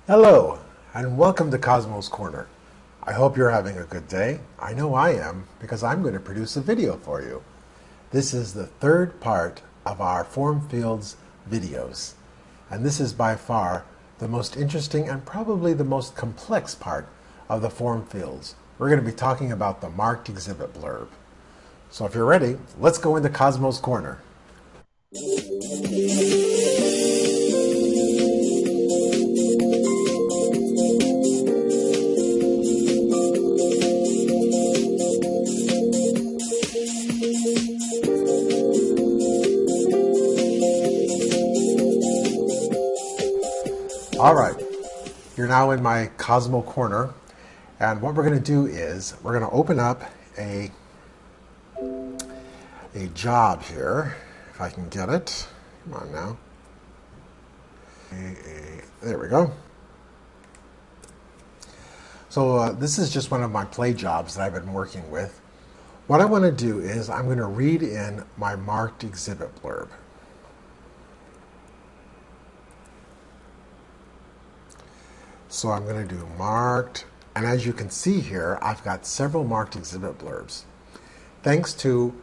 Hello, and welcome to Cosmos Corner. I hope you're having a good day. I know I am, because I'm going to produce a video for you. This is the third part of our form fields videos, and this is by far the most interesting and probably the most complex part of the form fields. We're going to be talking about the marked exhibit blurb. So if you're ready, let's go into Cosmos Corner. All right, you're now in my Cosmo Corner, and what we're going to do is we're going to open up a job here, if I can get it. Come on now. There we go. So this is just one of my play jobs that I've been working with. What I want to do is I'm going to read in my marked exhibit blurb. So I'm going to do marked, and as you can see here, I've got several marked exhibit blurbs. Thanks to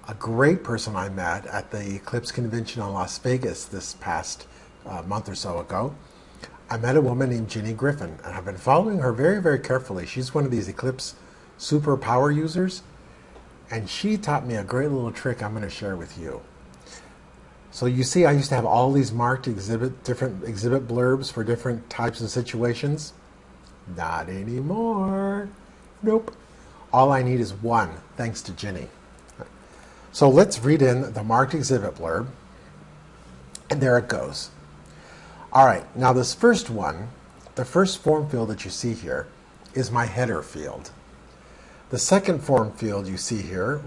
a great person I met at the Eclipse Convention in Las Vegas this past month or so ago, I met a woman named Ginny Griffin, and I've been following her very, very carefully. She's one of these Eclipse super power users, and she taught me a great little trick I'm going to share with you. So you see, I used to have all these marked different exhibit blurbs for different types of situations. Not anymore. Nope. All I need is one, thanks to Ginny. So let's read in the marked exhibit blurb, and there it goes. All right, now this first one, the first form field that you see here, is my header field. The second form field you see here,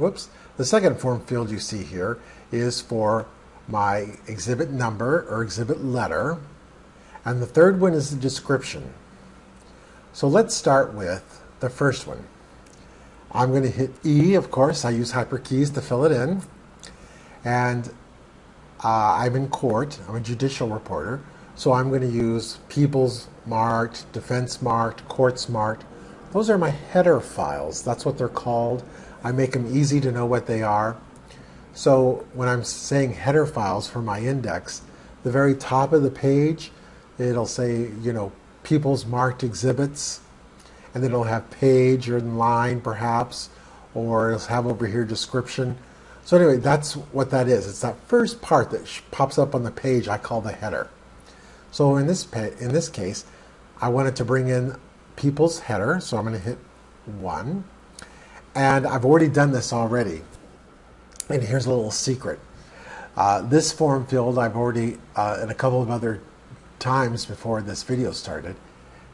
the second form field you see here is for my exhibit number or exhibit letter, and the third one is the description. So let's start with the first one. I'm going to hit E, of course. I use hyperkeys to fill it in, and I'm in court. I'm a judicial reporter, so I'm going to use People's marked, Defense marked, Courts marked. Those are my header files. That's what they're called. I make them easy to know what they are. So when I'm saying header files for my index, the very top of the page, it'll say, People's marked exhibits, and then it'll have page or line perhaps, or it'll have over here description. So anyway, that's what that is. It's that first part that pops up on the page I call the header. So in this case, I wanted to bring in People's header, so I'm going to hit 1. And I've already done this already. And here's a little secret. This form field I've already, in a couple of other times before this video started,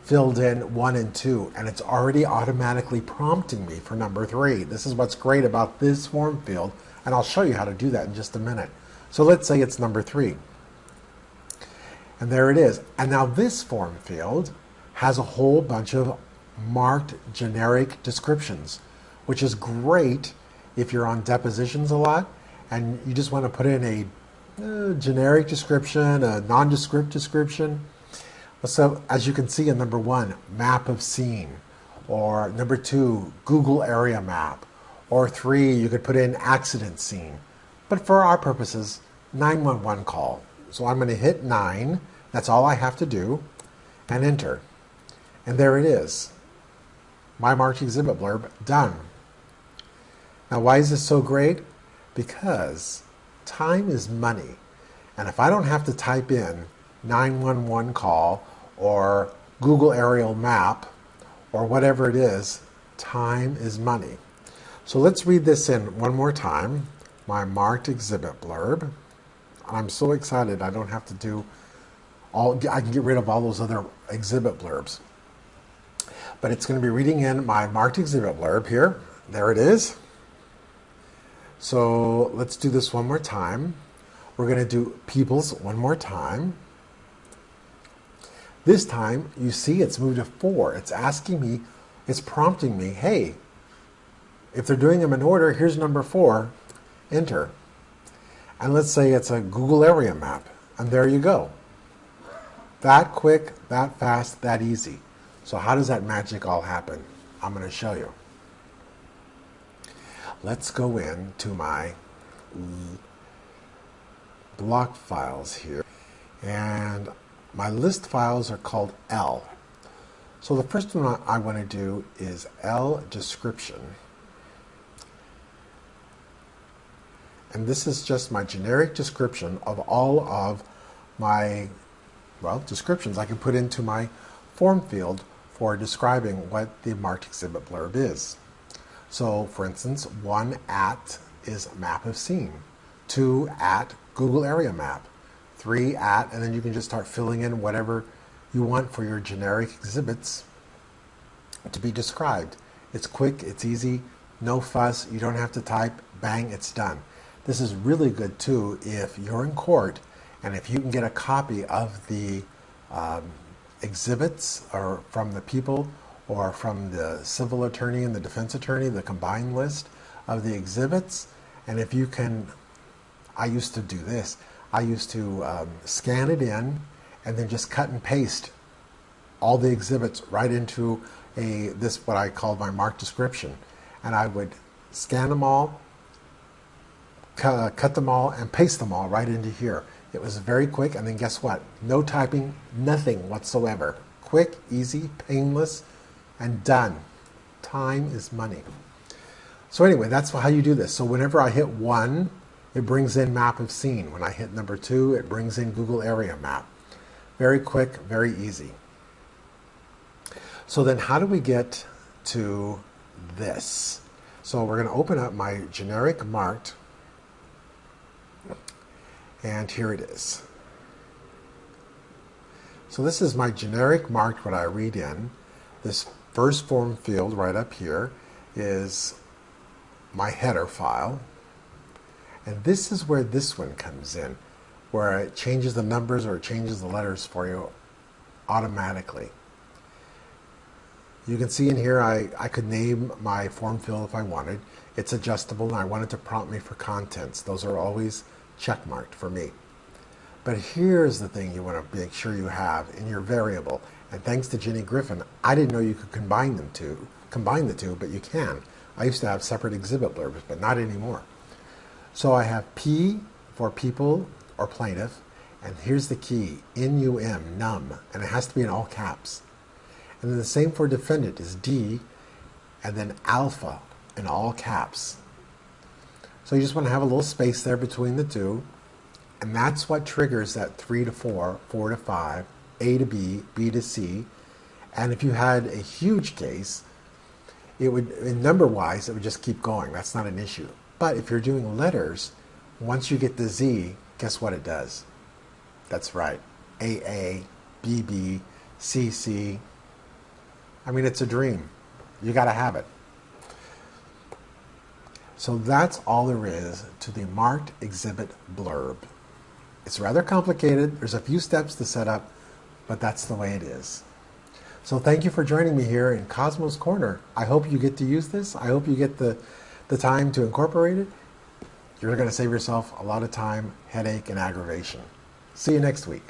filled in 1 and 2, and it's already automatically prompting me for number 3. This is what's great about this form field, and I'll show you how to do that in just a minute. So let's say it's number 3. And there it is. And now this form field has a whole bunch of marked generic descriptions, which is great if you're on depositions a lot and you just want to put in a generic description, a nondescript description. So as you can see in number 1, map of scene, or number 2, Google area map, or 3, you could put in accident scene. But for our purposes, 911 call. So I'm going to hit 9, that's all I have to do, and enter. And there it is. My marked exhibit blurb done. Now, why is this so great? Because time is money. And if I don't have to type in 911 call or Google aerial map or whatever it is, time is money. So let's read this in one more time, my marked exhibit blurb. I'm so excited I don't have to do I can get rid of all those other exhibit blurbs. But it's going to be reading in my marked exhibit blurb here. There it is. So let's do this one more time. We're going to do People's one more time. This time, you see it's moved to 4. It's asking me, it's prompting me, hey, if they're doing them in order, here's number 4, enter. And let's say it's a Google area map, and there you go. That quick, that fast, that easy. So how does that magic all happen? I'm going to show you. Let's go into my block files here. And my list files are called L. So the first one I want to do is L description. And this is just my generic description of all of my, well, descriptions I can put into my form field for describing what the marked exhibit blurb is. So, for instance, 1 at is map of scene, 2 at Google Area Map, 3 at, and then you can just start filling in whatever you want for your generic exhibits to be described. It's quick, it's easy, no fuss, you don't have to type, bang, it's done. This is really good too if you're in court and if you can get a copy of the exhibits or from the people or from the civil attorney and the defense attorney, the combined list of the exhibits. And if you can, I used to do this, I used to scan it in and then just cut and paste all the exhibits right into this what I called my marked description. And I would scan them all, cut them all, and paste them all right into here. It was very quick, and then guess what? No typing, nothing whatsoever. Quick, easy, painless, and done. Time is money. So anyway, that's how you do this. So whenever I hit 1, it brings in map of scene. When I hit number 2, it brings in Google Area Map. Very quick, very easy. So then how do we get to this? So we're going to open up my generic marked, and here it is. So this is my generic marked, what I read in. This first form field right up here is my header file. And this is where this one comes in, where it changes the numbers or it changes the letters for you automatically. You can see in here I could name my form field if I wanted. It's adjustable and I want it to prompt me for contents. Those are always checkmarked for me. But here's the thing you want to make sure you have in your variable. And thanks to Jenny Griffin, I didn't know you could combine the two, but you can. I used to have separate exhibit blurbs, but not anymore. So I have P for people or plaintiff, and here's the key, NUM, num, and it has to be in all caps. And then the same for defendant is D, and then alpha in all caps. So you just want to have a little space there between the two, and that's what triggers that 3 to 4, 4 to 5, A to B, B to C. And if you had a huge case, it would, in number-wise, it would just keep going. That's not an issue. But if you're doing letters, once you get the Z, guess what it does? That's right, AA, BB, CC. I mean, it's a dream. You got to have it. So that's all there is to the marked exhibit blurb. It's rather complicated. There's a few steps to set up, but that's the way it is. So thank you for joining me here in Cosmo's Corner. I hope you get to use this. I hope you get the time to incorporate it. You're going to save yourself a lot of time, headache, and aggravation. See you next week.